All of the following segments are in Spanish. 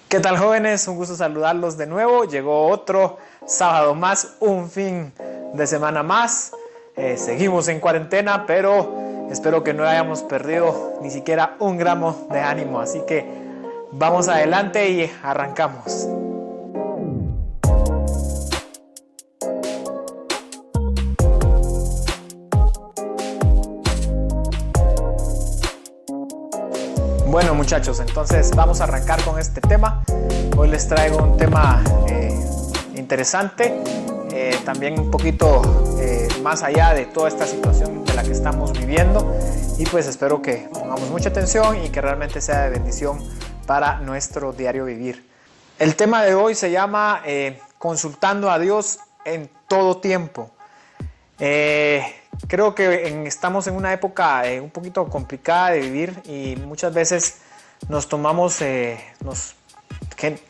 ¿Qué tal, jóvenes? Un gusto saludarlos de nuevo. Llegó otro sábado más, un fin de semana más. Seguimos en cuarentena, pero espero que no hayamos perdido ni siquiera un gramo de ánimo. Así que vamos adelante y arrancamos. Bueno, muchachos, entonces vamos a arrancar con este tema. Hoy les traigo un tema interesante, también un poquito más allá de toda esta situación de la que estamos viviendo, y pues espero que pongamos mucha atención y que realmente sea de bendición para nuestro diario vivir. El tema de hoy se llama consultando a Dios en todo tiempo. Creo que estamos en una época un poquito complicada de vivir y muchas veces nos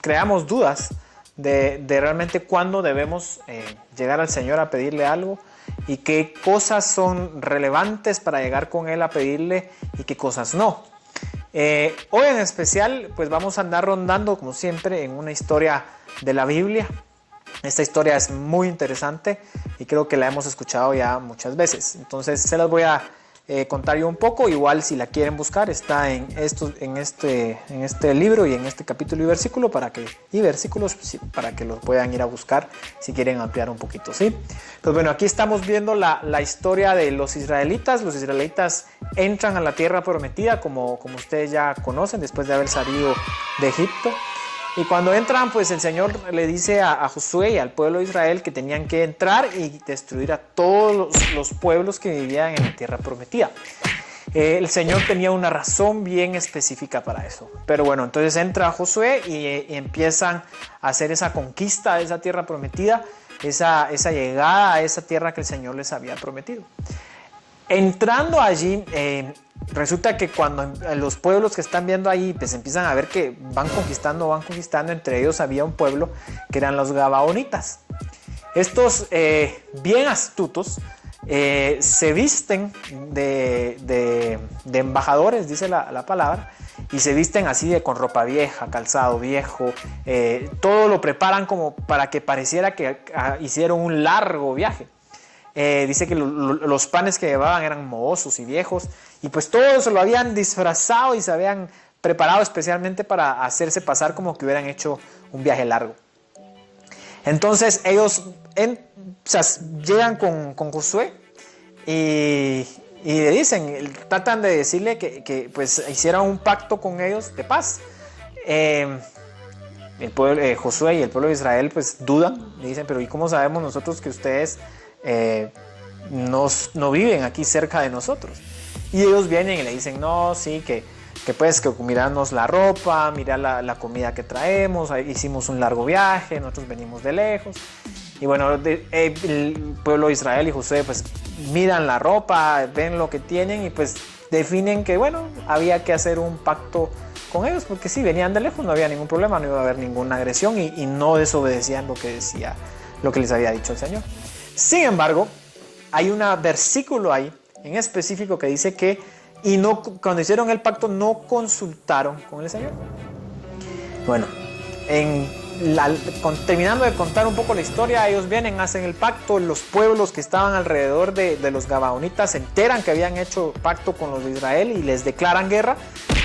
creamos dudas de realmente cuándo debemos llegar al Señor a pedirle algo y qué cosas son relevantes para llegar con Él a pedirle y qué cosas no. Hoy en especial pues vamos a andar rondando como siempre en una historia de la Biblia. Esta historia es muy interesante y creo que la hemos escuchado ya muchas veces. Entonces se las voy a contar yo un poco. Igual si la quieren buscar está en este libro y en este capítulo y versículos para que los puedan ir a buscar si quieren ampliar un poquito, ¿sí? Pues bueno, aquí estamos viendo la historia de los israelitas. Los israelitas entran a la tierra prometida como ustedes ya conocen después de haber salido de Egipto. Y cuando entran, pues el Señor le dice a Josué y al pueblo de Israel que tenían que entrar y destruir a todos los pueblos que vivían en la tierra prometida. El Señor tenía una razón bien específica para eso. Pero bueno, entonces entra Josué y empiezan a hacer esa conquista de esa tierra prometida, esa llegada a esa tierra que el Señor les había prometido. Entrando allí, resulta que cuando los pueblos que están viendo ahí pues empiezan a ver que van conquistando, entre ellos había un pueblo que eran los Gabaonitas. Estos bien astutos se visten de embajadores, dice la palabra, y se visten así con ropa vieja, calzado viejo, todo lo preparan como para que pareciera que hicieron un largo viaje. Dice que los panes que llevaban eran mohosos y viejos, y pues todo eso lo habían disfrazado y se habían preparado especialmente para hacerse pasar como que hubieran hecho un viaje largo. Entonces ellos llegan con Josué y le dicen, tratan de decirle que pues hiciera un pacto con ellos de paz. Josué y el pueblo de Israel pues dudan, le dicen, pero ¿y cómo sabemos nosotros que ustedes no viven aquí cerca de nosotros? Y ellos vienen y le dicen, no, sí, que miranos la ropa, mira la comida que traemos, hicimos un largo viaje, nosotros venimos de lejos. Y bueno, el pueblo de Israel y Josué pues miran la ropa, ven lo que tienen y pues definen que bueno, había que hacer un pacto con ellos, porque sí, venían de lejos, no había ningún problema, no iba a haber ninguna agresión y no desobedecían lo que les había dicho el Señor. Sin embargo, hay un versículo ahí en específico que dice que cuando hicieron el pacto no consultaron con el Señor. Bueno, terminando de contar un poco la historia, ellos vienen, hacen el pacto, los pueblos que estaban alrededor de los Gabaonitas se enteran que habían hecho pacto con los de Israel y les declaran guerra,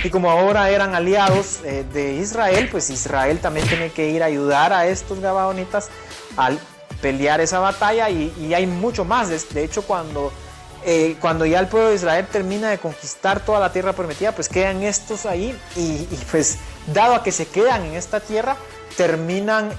y como ahora eran aliados de Israel, pues Israel también tiene que ir a ayudar a estos Gabaonitas al pelear esa batalla, y hay mucho más. De hecho, cuando ya el pueblo de Israel termina de conquistar toda la tierra prometida, pues quedan estos ahí y pues dado a que se quedan en esta tierra, terminan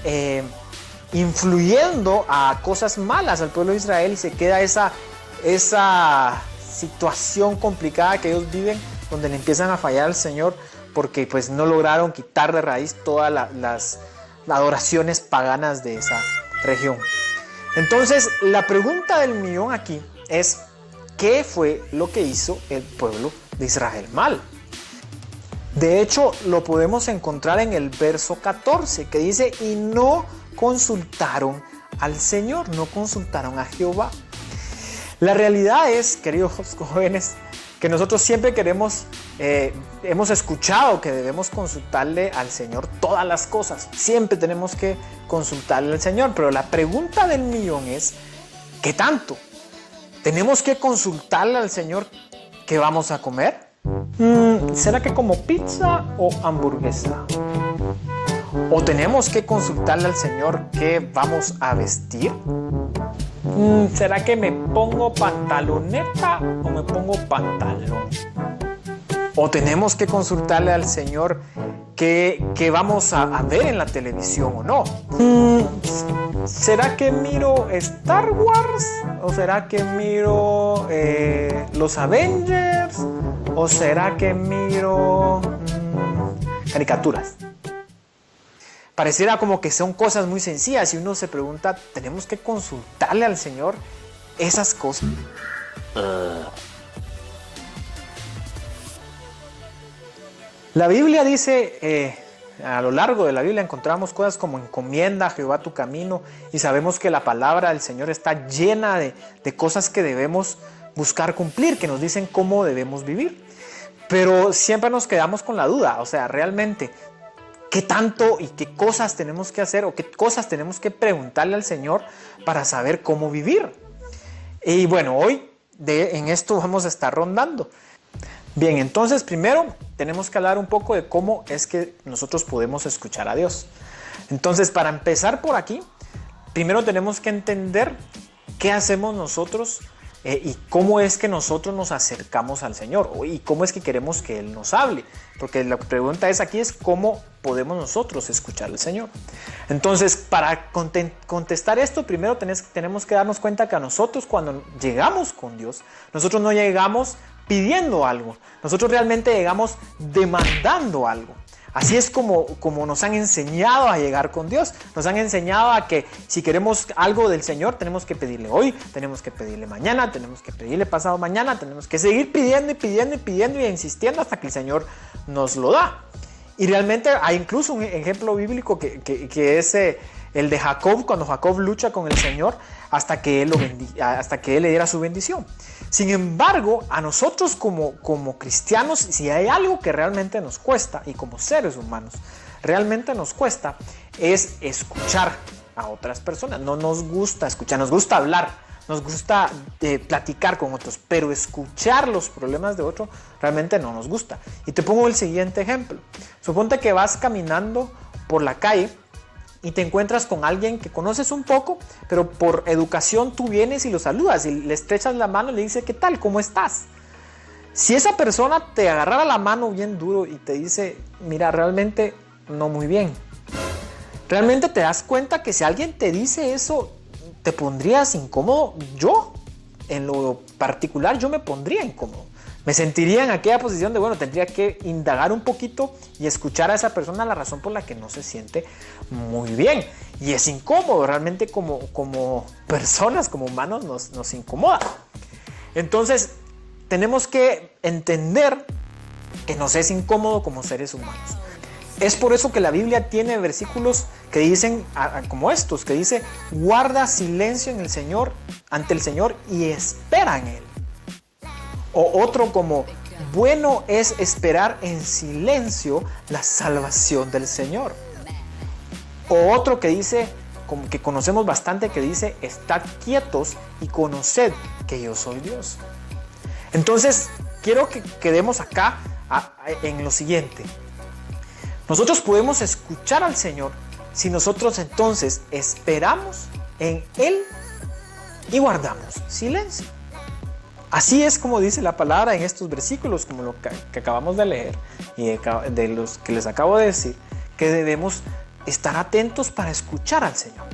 influyendo a cosas malas al pueblo de Israel, y se queda esa situación complicada que ellos viven, donde le empiezan a fallar al Señor porque pues no lograron quitar de raíz todas las adoraciones paganas de esa región. Entonces la pregunta del millón aquí es: ¿qué fue lo que hizo el pueblo de Israel mal? De hecho, lo podemos encontrar en el verso 14, que dice: y no consultaron al Señor, no consultaron a Jehová. La realidad es, queridos jóvenes, que nosotros siempre hemos escuchado que debemos consultarle al Señor todas las cosas. Siempre tenemos que consultarle al Señor, pero la pregunta del millón es, ¿qué tanto? ¿Tenemos que consultarle al Señor qué vamos a comer? ¿Será que como pizza o hamburguesa? ¿O tenemos que consultarle al Señor qué vamos a vestir? ¿Será que me pongo pantaloneta o me pongo pantalón? ¿O tenemos que consultarle al Señor qué vamos a ver en la televisión o no? ¿Será que miro Star Wars? ¿O será que miro los Avengers? ¿O será que miro caricaturas? Pareciera como que son cosas muy sencillas y uno se pregunta, ¿tenemos que consultarle al Señor esas cosas? La Biblia dice, a lo largo de la Biblia encontramos cosas como encomienda a Jehová tu camino, y sabemos que la palabra del Señor está llena de cosas que debemos buscar cumplir, que nos dicen cómo debemos vivir. Pero siempre nos quedamos con la duda, o sea, realmente, ¿qué tanto y qué cosas tenemos que hacer o qué cosas tenemos que preguntarle al Señor para saber cómo vivir? Y bueno, hoy en esto vamos a estar rondando. Bien, entonces primero tenemos que hablar un poco de cómo es que nosotros podemos escuchar a Dios. Entonces, para empezar por aquí, primero tenemos que entender qué hacemos nosotros y cómo es que nosotros nos acercamos al Señor y cómo es que queremos que Él nos hable. Porque la pregunta aquí es cómo podemos nosotros escuchar al Señor. Entonces, para contestar esto, primero tenemos que darnos cuenta que a nosotros cuando llegamos con Dios, nosotros no llegamos pidiendo algo, nosotros realmente llegamos demandando algo. Así es como nos han enseñado a llegar con Dios. Nos han enseñado a que si queremos algo del Señor, tenemos que pedirle hoy, tenemos que pedirle mañana, tenemos que pedirle pasado mañana, tenemos que seguir pidiendo y pidiendo y pidiendo y insistiendo hasta que el Señor nos lo da. Y realmente hay incluso un ejemplo bíblico que es el de Jacob, cuando Jacob lucha con el Señor hasta que Él le diera su bendición. Sin embargo, a nosotros como cristianos, si hay algo que realmente nos cuesta, y como seres humanos realmente nos cuesta, es escuchar a otras personas. No nos gusta escuchar, nos gusta hablar, nos gusta platicar con otros, pero escuchar los problemas de otro realmente no nos gusta. Y te pongo el siguiente ejemplo. Suponte que vas caminando por la calle y te encuentras con alguien que conoces un poco, pero por educación tú vienes y lo saludas y le estrechas la mano y le dices, ¿qué tal? ¿Cómo estás? Si esa persona te agarrara la mano bien duro y te dice, mira, realmente no muy bien. Realmente te das cuenta que si alguien te dice eso, te pondrías incómodo. Yo, en lo particular, yo me pondría incómodo. Me sentiría en aquella posición de, bueno, tendría que indagar un poquito y escuchar a esa persona la razón por la que no se siente muy bien. Y es incómodo, realmente como personas, como humanos, nos incomoda. Entonces, tenemos que entender que nos es incómodo como seres humanos. Es por eso que la Biblia tiene versículos que dicen, como estos, que dice, guarda silencio ante el Señor y espera en Él. O otro como, bueno es esperar en silencio la salvación del Señor. O otro que dice, como que conocemos bastante, que dice, estad quietos y conoced que yo soy Dios. Entonces, quiero que quedemos acá en lo siguiente. Nosotros podemos escuchar al Señor si nosotros entonces esperamos en Él y guardamos silencio. Así es como dice la palabra en estos versículos, como lo que acabamos de leer y de los que les acabo de decir, que debemos estar atentos para escuchar al Señor.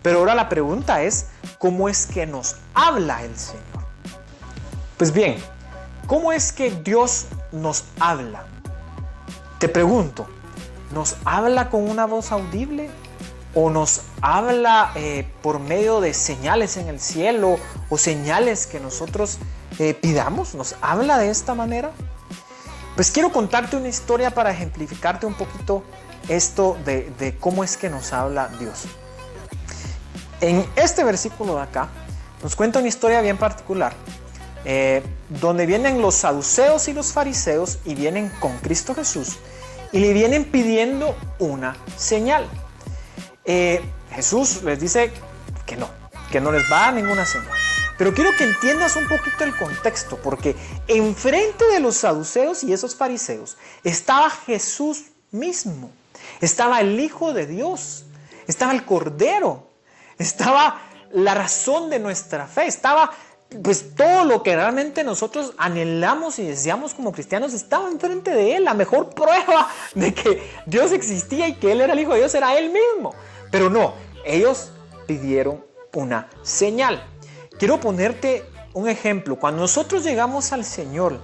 Pero ahora la pregunta es, ¿cómo es que nos habla el Señor? Pues bien, ¿cómo es que Dios nos habla? Te pregunto, ¿nos habla con una voz audible? ¿O nos habla por medio de señales en el cielo o señales que nosotros pidamos? ¿Nos habla de esta manera? Pues quiero contarte una historia para ejemplificarte un poquito esto de cómo es que nos habla Dios. En este versículo de acá nos cuenta una historia bien particular, donde vienen los saduceos y los fariseos y vienen con Cristo Jesús y le vienen pidiendo una señal. Jesús les dice que no les va a dar ninguna señal. Pero quiero que entiendas un poquito el contexto, porque enfrente de los saduceos y esos fariseos estaba Jesús mismo, estaba el Hijo de Dios, estaba el Cordero, estaba la razón de nuestra fe, estaba pues todo lo que realmente nosotros anhelamos y deseamos como cristianos estaba enfrente de Él. La mejor prueba de que Dios existía y que Él era el Hijo de Dios era Él mismo. Pero no, ellos pidieron una señal. Quiero ponerte un ejemplo. Cuando nosotros llegamos al Señor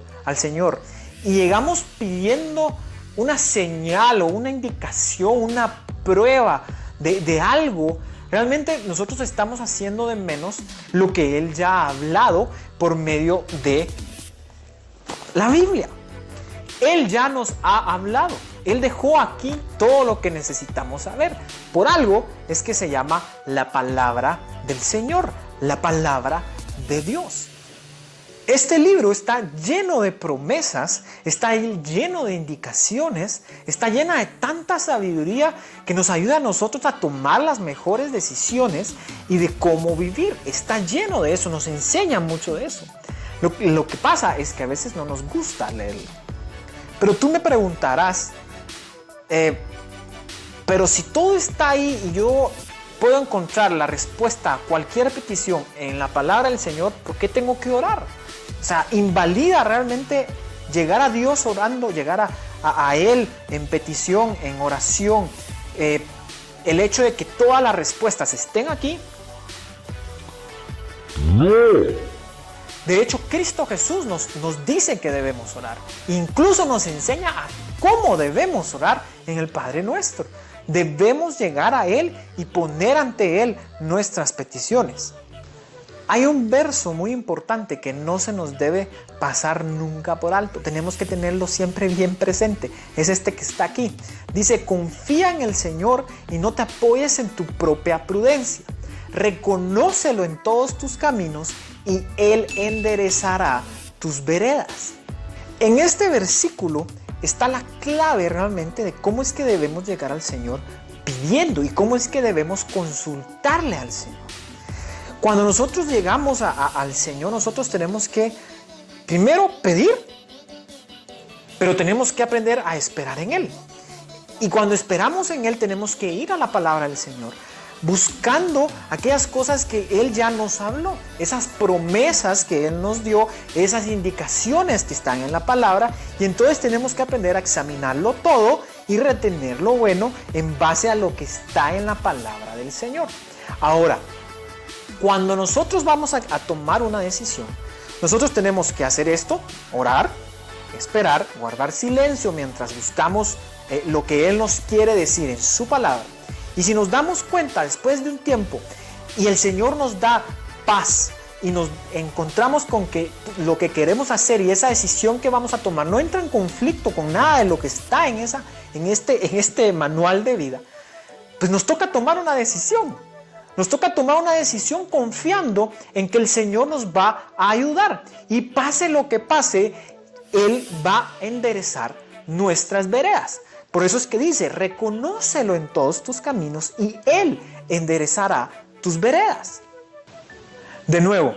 y llegamos pidiendo una señal o una indicación, una prueba de algo, realmente nosotros estamos haciendo de menos lo que Él ya ha hablado por medio de la Biblia. Él ya nos ha hablado. Él dejó aquí todo lo que necesitamos saber. Por algo es que se llama la palabra del Señor, la palabra de Dios. Este libro está lleno de promesas, está lleno de indicaciones, está llena de tanta sabiduría que nos ayuda a nosotros a tomar las mejores decisiones y de cómo vivir. Está lleno de eso, nos enseña mucho de eso. Lo que pasa es que a veces no nos gusta leerlo. Pero tú me preguntarás, pero si todo está ahí y yo puedo encontrar la respuesta a cualquier petición en la palabra del Señor, ¿por qué tengo que orar? O sea, invalida realmente llegar a Dios orando, llegar a Él en petición, en oración. El hecho de que todas las respuestas estén aquí. No. De hecho, Cristo Jesús nos dice que debemos orar. Incluso nos enseña a cómo debemos orar en el Padre Nuestro. Debemos llegar a Él y poner ante Él nuestras peticiones. Hay un verso muy importante que no se nos debe pasar nunca por alto. Tenemos que tenerlo siempre bien presente. Es este que está aquí. Dice, confía en el Señor y no te apoyes en tu propia prudencia. Reconócelo en todos tus caminos y Él enderezará tus veredas. En este versículo está la clave realmente de cómo es que debemos llegar al Señor pidiendo y cómo es que debemos consultarle al Señor. Cuando nosotros llegamos al Señor, nosotros tenemos que primero pedir, pero tenemos que aprender a esperar en Él. Y cuando esperamos en Él, tenemos que ir a la palabra del Señor, buscando aquellas cosas que Él ya nos habló, esas promesas que Él nos dio, esas indicaciones que están en la palabra, y entonces tenemos que aprender a examinarlo todo y retener lo bueno en base a lo que está en la palabra del Señor. Ahora, cuando nosotros vamos a tomar una decisión, nosotros tenemos que hacer esto, orar, esperar, guardar silencio mientras buscamos lo que Él nos quiere decir en su palabra. Y si nos damos cuenta después de un tiempo y el Señor nos da paz y nos encontramos con que lo que queremos hacer y esa decisión que vamos a tomar no entra en conflicto con nada de lo que está en este manual de vida, pues nos toca tomar una decisión. Nos toca tomar una decisión confiando en que el Señor nos va a ayudar. Y pase lo que pase, Él va a enderezar nuestras veredas. Por eso es que dice, reconócelo en todos tus caminos y Él enderezará tus veredas. De nuevo,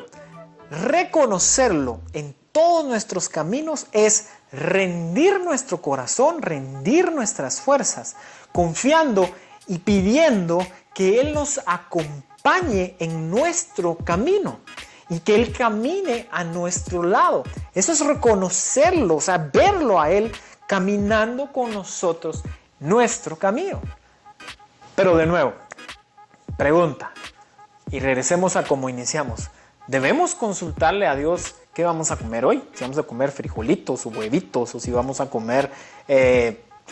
reconocerlo en todos nuestros caminos es rendir nuestro corazón, rendir nuestras fuerzas, confiando y pidiendo que Él nos acompañe en nuestro camino y que Él camine a nuestro lado. Eso es reconocerlo, o sea, verlo a Él caminando con nosotros nuestro camino. Pero de nuevo, pregunta, y regresemos a cómo iniciamos. ¿Debemos consultarle a Dios qué vamos a comer hoy? Si vamos a comer frijolitos o huevitos, o si vamos a comer,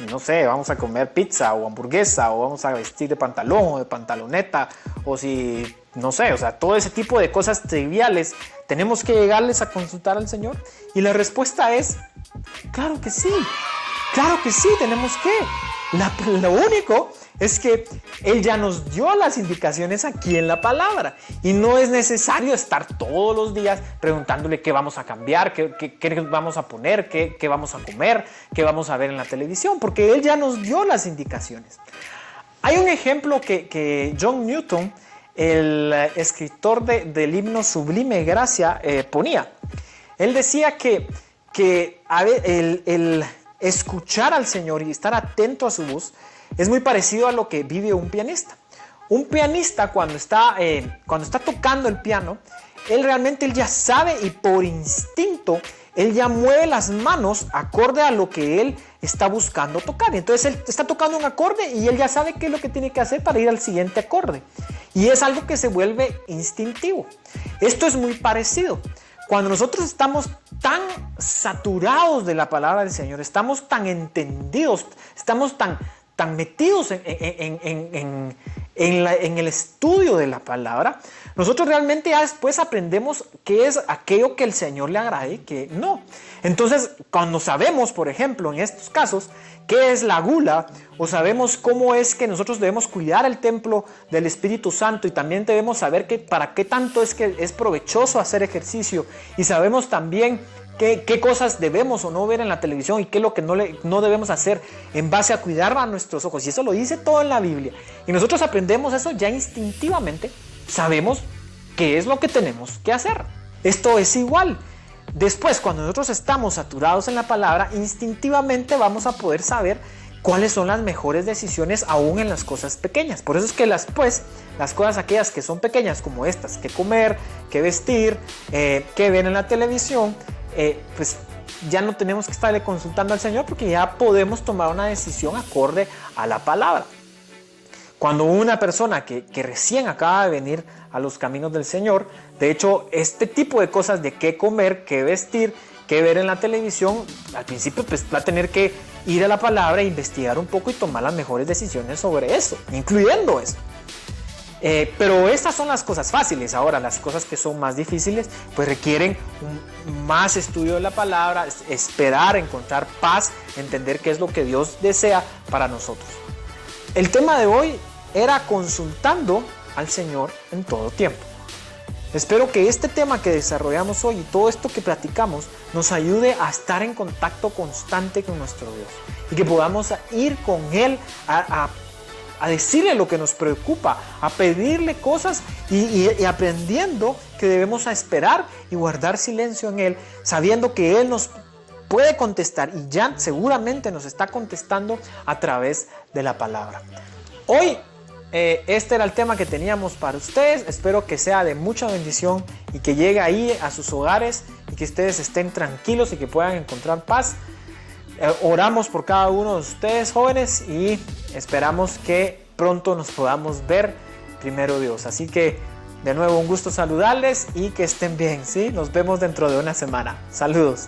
no sé, vamos a comer pizza o hamburguesa, o vamos a vestir de pantalón o de pantaloneta, o si, no sé, o sea, todo ese tipo de cosas triviales, ¿tenemos que llegarles a consultar al Señor? Y la respuesta es, claro que sí, tenemos que. Lo único es que Él ya nos dio las indicaciones aquí en la palabra y no es necesario estar todos los días preguntándole qué vamos a cambiar, qué vamos a poner, qué vamos a comer, qué vamos a ver en la televisión, porque Él ya nos dio las indicaciones. Hay un ejemplo que John Newton, el escritor del himno Sublime Gracia, ponía. Él decía que el escuchar al Señor y estar atento a su voz es muy parecido a lo que vive un pianista. Un pianista cuando está tocando el piano, él ya sabe y por instinto él ya mueve las manos acorde a lo que él está buscando tocar. Entonces él está tocando un acorde y él ya sabe qué es lo que tiene que hacer para ir al siguiente acorde. Y es algo que se vuelve instintivo. Esto es muy parecido. Cuando nosotros estamos tan saturados de la palabra del Señor, estamos tan entendidos, estamos tan metidos en el estudio de la palabra, nosotros realmente ya después aprendemos qué es aquello que el Señor le agrade y qué no. Entonces, cuando sabemos, por ejemplo, en estos casos, qué es la gula, o sabemos cómo es que nosotros debemos cuidar el templo del Espíritu Santo y también debemos saber para qué tanto es que es provechoso hacer ejercicio y sabemos también qué cosas debemos o no ver en la televisión y qué es lo que no debemos hacer en base a cuidar a nuestros ojos. Y eso lo dice todo en la Biblia. Y nosotros aprendemos eso ya instintivamente. Sabemos qué es lo que tenemos que hacer. Esto es igual. Después, cuando nosotros estamos saturados en la palabra, instintivamente vamos a poder saber cuáles son las mejores decisiones aún en las cosas pequeñas. Por eso es que las cosas aquellas que son pequeñas como estas, que comer, que vestir, que ver en la televisión, pues ya no tenemos que estarle consultando al Señor porque ya podemos tomar una decisión acorde a la palabra. Cuando una persona que recién acaba de venir a los caminos del Señor, de hecho, este tipo de cosas de qué comer, qué vestir, qué ver en la televisión, al principio pues va a tener que ir a la palabra e investigar un poco y tomar las mejores decisiones sobre eso, incluyendo eso. Pero estas son las cosas fáciles. Ahora, las cosas que son más difíciles, pues requieren más estudio de la palabra, esperar, encontrar paz, entender qué es lo que Dios desea para nosotros. El tema de hoy era consultando al Señor en todo tiempo. Espero que este tema que desarrollamos hoy y todo esto que platicamos nos ayude a estar en contacto constante con nuestro Dios y que podamos ir con Él a decirle lo que nos preocupa, a pedirle cosas y aprendiendo que debemos esperar y guardar silencio en Él, sabiendo que Él nos puede contestar y ya seguramente nos está contestando a través de la palabra. Hoy este era el tema que teníamos para ustedes. Espero que sea de mucha bendición y que llegue ahí a sus hogares y que ustedes estén tranquilos y que puedan encontrar paz. Oramos por cada uno de ustedes, jóvenes, y esperamos que pronto nos podamos ver, primero Dios. Así que de nuevo un gusto saludarles y que estén bien, ¿sí? Nos vemos dentro de una semana. Saludos.